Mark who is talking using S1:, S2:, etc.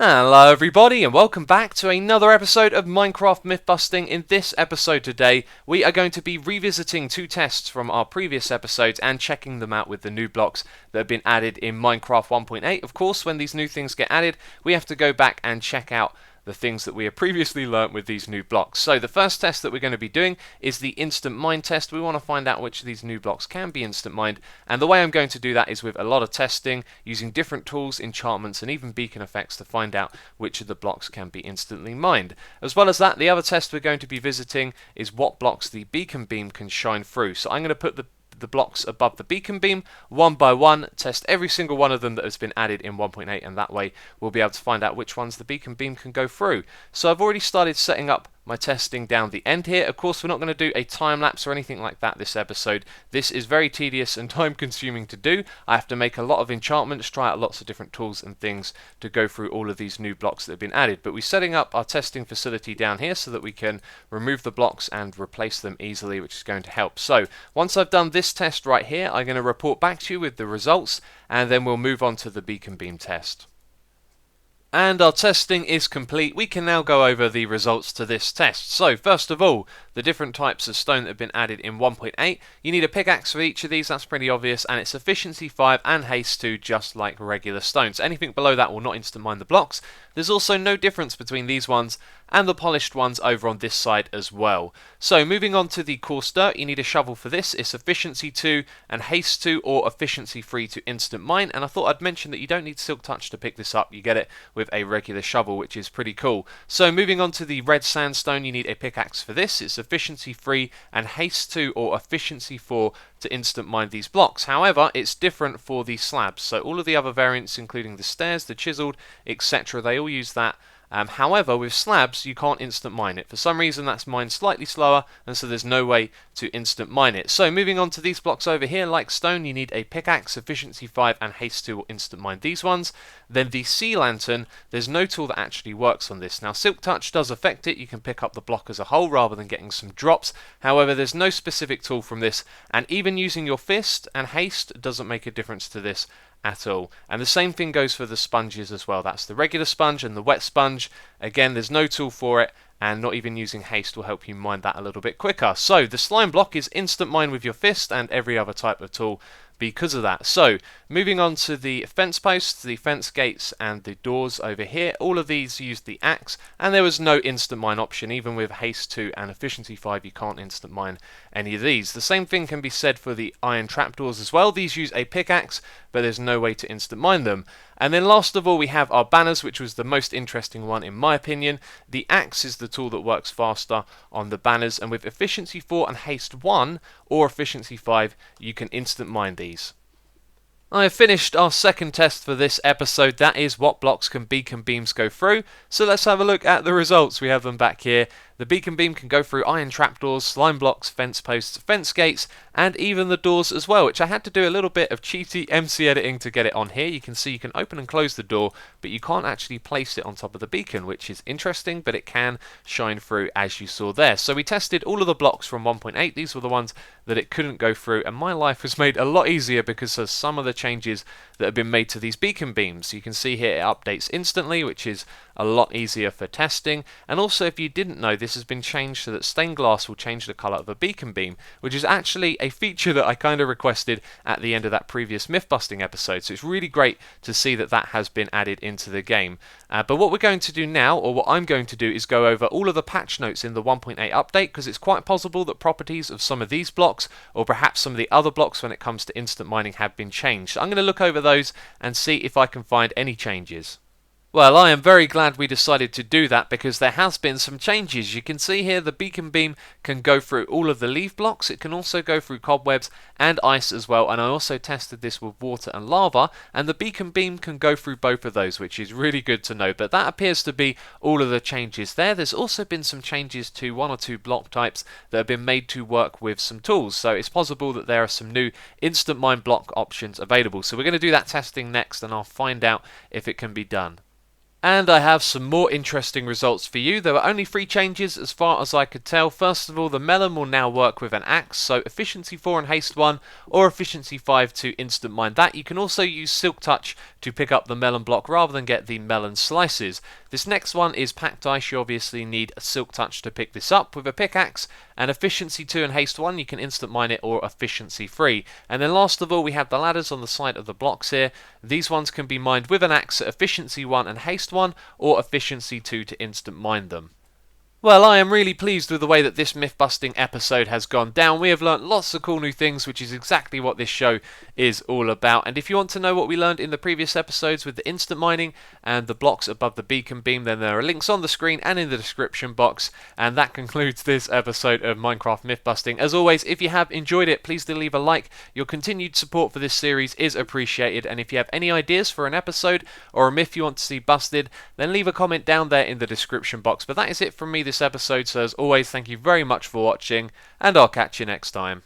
S1: Hello everybody and welcome back to another episode of Minecraft Mythbusting. In this episode today we are going to be revisiting two tests from our previous episodes and checking them out with the new blocks that have been added in Minecraft 1.8. Of course, when these new things get added we have to go back and check out the things that we have previously learnt with these new blocks. So the first test that we're going to be doing is the instant mine test. We want to find out which of these new blocks can be instant mined, and the way I'm going to do that is with a lot of testing, using different tools, enchantments and even beacon effects to find out which of the blocks can be instantly mined. As well as that, the other test we're going to be visiting is what blocks the beacon beam can shine through. So I'm going to put the blocks above the beacon beam one by one, test every single one of them that has been added in 1.8, and that way we'll be able to find out which ones the beacon beam can go through. So I've already started setting up my testing down the end here. Of course, we're not going to do a time lapse or anything like that this episode. This is very tedious and time consuming to do. I have to make a lot of enchantments, try out lots of different tools and things to go through all of these new blocks that have been added. But we're setting up our testing facility down here so that we can remove the blocks and replace them easily, which is going to help. So once I've done this test right here, I'm going to report back to you with the results, and then we'll move on to the beacon beam test. And our testing is complete. We can now go over the results to this test. So first of all, the different types of stone that have been added in 1.8. You need a pickaxe for each of these, that's pretty obvious, and it's efficiency 5 and haste 2 just like regular stones. Anything below that will not instant mine the blocks. There's also no difference between these ones and the polished ones over on this side as well. So moving on to the coarse dirt, you need a shovel for this. It's efficiency 2 and haste 2 or efficiency 3 to instant mine, and I thought I'd mention that you don't need silk touch to pick this up. You get it with a regular shovel, which is pretty cool. So moving on to the red sandstone, you need a pickaxe for this. It's efficiency 3 and haste 2 or efficiency 4 to instant mine these blocks. However, it's different for the slabs. So all of the other variants, including the stairs, the chiseled, etc., they all use that. However, with slabs, you can't instant mine it. For some reason, that's mined slightly slower, and so there's no way to instant mine it. So moving on to these blocks over here, like stone, you need a pickaxe, efficiency 5, and haste 2 will instant mine these ones. Then the sea lantern, there's no tool that actually works on this. Now, silk touch does affect it. You can pick up the block as a whole rather than getting some drops. However, there's no specific tool from this, and even using your fist and haste doesn't make a difference to this at all. And the same thing goes for the sponges as well. That's the regular sponge and the wet sponge. Again, there's no tool for it, and not even using haste will help you mine that a little bit quicker. So the slime block is instant mine with your fist and every other type of tool because of that. So moving on to the fence posts, the fence gates and the doors over here, all of these use the axe, and there was no instant mine option. Even with haste 2 and efficiency 5 you can't instant mine any of these. The same thing can be said for the iron trapdoors as well. These use a pickaxe, but there's no way to instant mine them. And then last of all we have our banners, which was the most interesting one in my opinion. The axe is the tool that works faster on the banners, and with efficiency 4 and haste 1 or efficiency 5 you can instant mine these. I have finished our second test for this episode. That is what blocks can beacon beams go through. So let's have a look at the results. We have them back here. The beacon beam can go through iron trapdoors, slime blocks, fence posts, fence gates, and even the doors as well, which I had to do a little bit of cheaty MC editing to get it on here. You can see you can open and close the door, but you can't actually place it on top of the beacon, which is interesting, but it can shine through as you saw there. So we tested all of the blocks from 1.8. These were the ones that it couldn't go through, and my life was made a lot easier because of some of the changes that have been made to these beacon beams. You can see here it updates instantly, which is a lot easier for testing. And also, if you didn't know, this has been changed so that stained glass will change the colour of a beacon beam, which is actually a feature that I kind of requested at the end of that previous myth busting episode. So it's really great to see that that has been added into the game. But what we're going to do now, or what I'm going to do, is go over all of the patch notes in the 1.8 update, because it's quite possible that properties of some of these blocks, or perhaps some of the other blocks when it comes to instant mining, have been changed. So I'm going to look over those and see if I can find any changes. Well, I am very glad we decided to do that because there has been some changes. You can see here the beacon beam can go through all of the leaf blocks. It can also go through cobwebs and ice as well, and I also tested this with water and lava, and the beacon beam can go through both of those, which is really good to know. But that appears to be all of the changes there. There's also been some changes to one or two block types that have been made to work with some tools, so it's possible that there are some new instant mine block options available. So we're going to do that testing next, and I'll find out if it can be done. And I have some more interesting results for you. There were only 3 changes as far as I could tell. First of all, the melon will now work with an axe, so efficiency 4 and haste 1, or efficiency 5 to instant mine that. You can also use silk touch to pick up the melon block rather than get the melon slices. This next one is packed ice. You obviously need a silk touch to pick this up with a pickaxe, and efficiency 2 and haste 1, you can instant mine it, or efficiency 3. And then last of all, we have the ladders on the side of the blocks here. These ones can be mined with an axe at efficiency 1 and haste 1, or efficiency 2 to instant mine them. Well, I am really pleased with the way that this myth-busting episode has gone down. We have learnt lots of cool new things, which is exactly what this show is all about. And if you want to know what we learned in the previous episodes with the instant mining and the blocks above the beacon beam, then there are links on the screen and in the description box. And that concludes this episode of Minecraft Myth-busting. As always, if you have enjoyed it, please do leave a like. Your continued support for this series is appreciated. And if you have any ideas for an episode or a myth you want to see busted, then leave a comment down there in the description box. But that is it from me this episode, so as always, thank you very much for watching, and I'll catch you next time.